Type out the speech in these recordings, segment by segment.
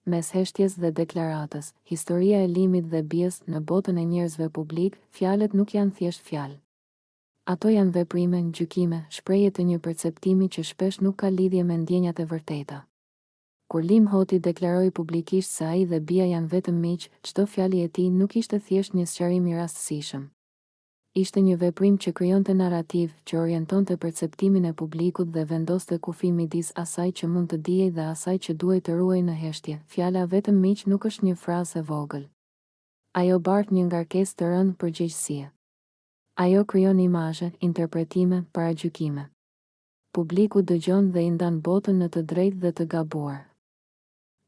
Mes heshtjes dhe deklaratës, historia e limit dhe bies në botën e njerëzve publik, fjalët nuk janë thjesht fjalë. Ato janë veprime, gjykime, shprehje të një perceptimi që shpesh nuk ka lidhje me ndjenjat e vërteta. Kur Lim Hoti deklaroi publikisht se ai dhe bia janë vetëm miq, çdo fjalë e tij nuk ishte thjesht një sqarim i rastësishëm. Ishte një veprim që krijonte narrativ, që orientonte perceptimin e publikut dhe vendoste kufi midis asaj që mund të dijej dhe asaj që duhej të ruhej në heshtje. Fjala vetëm miq nuk është një frazë e vogël. Ajo bart një ngarkesë të rëndë përgjegjësie. Ajo krijon imazhe, interpretime, paragjykime. Publiku dëgjon dhe i ndan botën në të drejtë dhe të gabuar,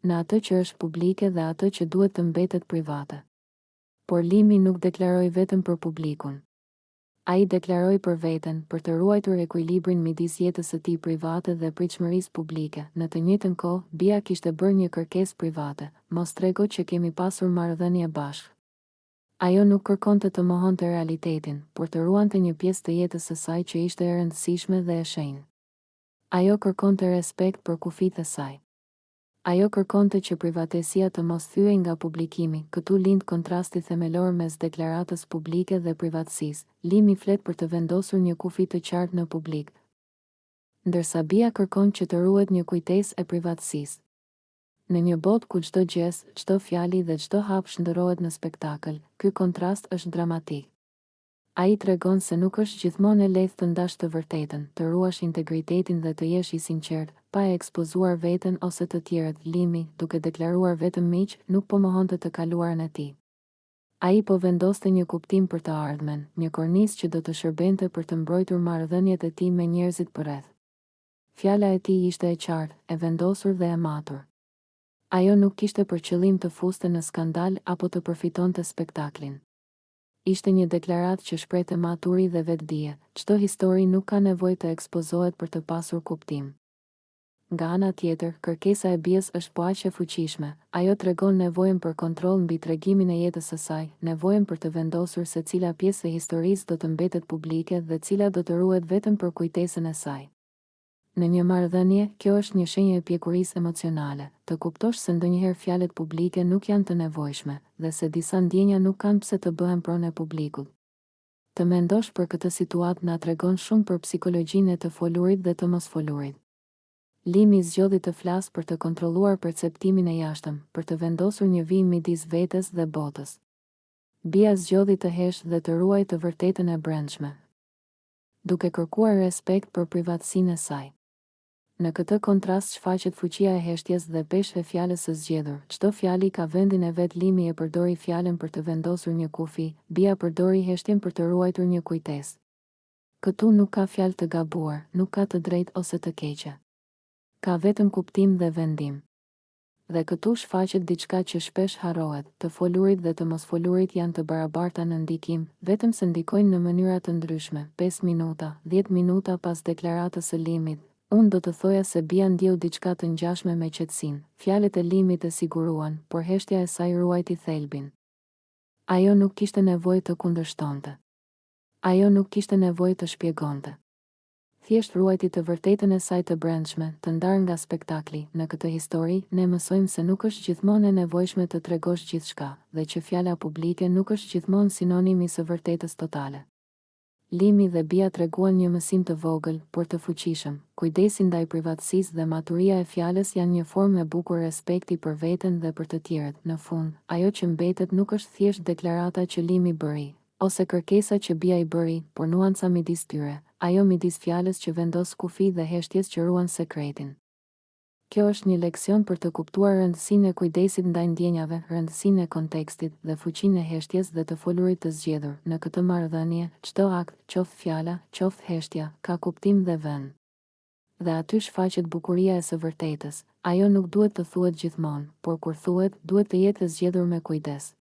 në atë që është publike dhe atë që duhet të mbetet private. Por Limi nuk deklaroi vetëm për publikun. Ai deklaroi për veten, për të ruajtur ekuilibrin midis jetës së tij private dhe pritshmërisë publike. Në të njëjtën kohë, bia kishte bërë një kërkesë private: mos trego që kemi pasur marrëdhënie bashkë. Ajo nuk kërkonte të mohonte realitetin, por të ruante një pjesë të jetës së saj që ishte e rëndësishme dhe e shenjtë. Ajo kërkonte respekt për kufijtë e saj. Ajo kërkonte që privatesia të mos thyej nga publikimi. Këtu lind kontrasti themelor mes deklaratës publike dhe privatësisë. Limi flet për të vendosur një kufi të qartë në publik, ndërsa bia kërkon që të ruhet një kujtesë e privatësisë. Në një botë ku çdo gjes, çdo fjali dhe çdo hap shndërrohet në spektakël, ky kontrast është dramatik. Ai tregon se nuk është gjithmonë e lehtë të ndash të vërtetën, të ruash integritetin dhe të jesh i sinqert, pa e ekspozuar veten ose të tjerët. Limi, duke deklaruar vetëm miq, nuk po mohonte të kaluarën e tij. Ai po vendoste një kuptim për të ardhmen, një kornizë që do të shërbente për të mbrojtur marrëdhëniet e tij me njerëzit përreth. Fjala e tij ishte e qartë, e vendosur dhe e matur. Ajo nuk kishte për qëllim të fuste në skandal apo të përfitonte spektaklin. Ishte një deklaratë që shprehte maturi dhe vetdije. Çdo histori nuk ka nevojë të ekspozohet për të pasur kuptim. Nga ana tjetër, kërkesa e bies është po aq e fuqishme. Ajo tregon nevojën për kontroll mbi tregimin e jetës së saj, nevojën për të vendosur se cila pjesë e historisë do të mbetet publike dhe cila do të ruhet vetëm për kujtesën e saj. Në një marrëdhënie, kjo është një shenjë e pjekurisë emocionale, të kuptosh se ndonjëherë fjalët publike nuk janë të nevojshme dhe se disa ndjenja nuk kanë pse të bëhen pronë e publikut. Të mendosh për këtë situatë na tregon shumë për psikologjinë e të folurit dhe të mosfolurit. Limi zgjodhi të flasë për të kontrolluar perceptimin e jashtëm, për të vendosur një vijim midis vetes dhe botës. Bia zgjodhi të heshtë dhe të ruajë të vërtetën e brendshme, duke kërkuar respekt për privatësinë e saj. Në këtë kontrast shfaqet fuqia e heshtjes dhe peshë e fjalës së zgjedhur. Çdo fjali ka vendin e vet. Limi e përdori fjalën për të vendosur një kufi, bia përdori heshtjen për të ruajtur një kujtesë. Këtu nuk ka fjalë të gabuar, nuk ka të drejtë ose të keqe. Ka vetëm kuptim dhe vendim. Dhe këtu shfaqet diçka që shpesh harrohet: të folurit dhe të mosfolurit janë të barabarta në ndikim, vetëm se ndikojnë në mënyra të ndryshme. 5 minuta, 10 minuta pas deklaratës së Limit, unë do të thoja se bia ndjeu diçka të ngjashme me qetësinë. Fjalët e Limit e siguruan, por heshtja e saj ruajti thelbin. Ajo nuk kishte nevojë të kundërshtonte. Ajo nuk kishte nevojë të shpjegonte. Thjesht ruajti të vërtetën e saj të brendshme, të ndarë nga spektakli. Në këtë histori, ne mësojmë se nuk është gjithmonë e nevojshme të tregosh gjithçka, dhe që fjala publike nuk është gjithmonë sinonim i së vërtetës totale. Limi dhe bia treguan një mësim të vogël, por të fuqishëm. Kujdesi ndaj privatësisë dhe maturia e fjalës janë një formë e bukur respekti për veten dhe për të tjerët. Në fund, ajo që mbetet nuk është thjesht deklarata që Limi bëri, ose kërkesa që bia i bëri, por nuanca midis tyre. Ajo midis fjalës që vendos kufi dhe heshtjes që ruan sekretin. Kjo është një leksion për të kuptuar rëndësinë e kujdesit ndaj ndjenjave, rëndësinë e kontekstit dhe fuqinë e heshtjes dhe të folurit të zgjedhur. Në këtë marrëdhënie, çdo akt, qoftë fjala, qoftë heshtja, ka kuptim dhe vend. Dhe aty shfaqet bukuria e së vërtetës. Ajo nuk duhet të thuhet gjithmonë, por kur thuhet, duhet të jetë e zgjedhur me kujdes.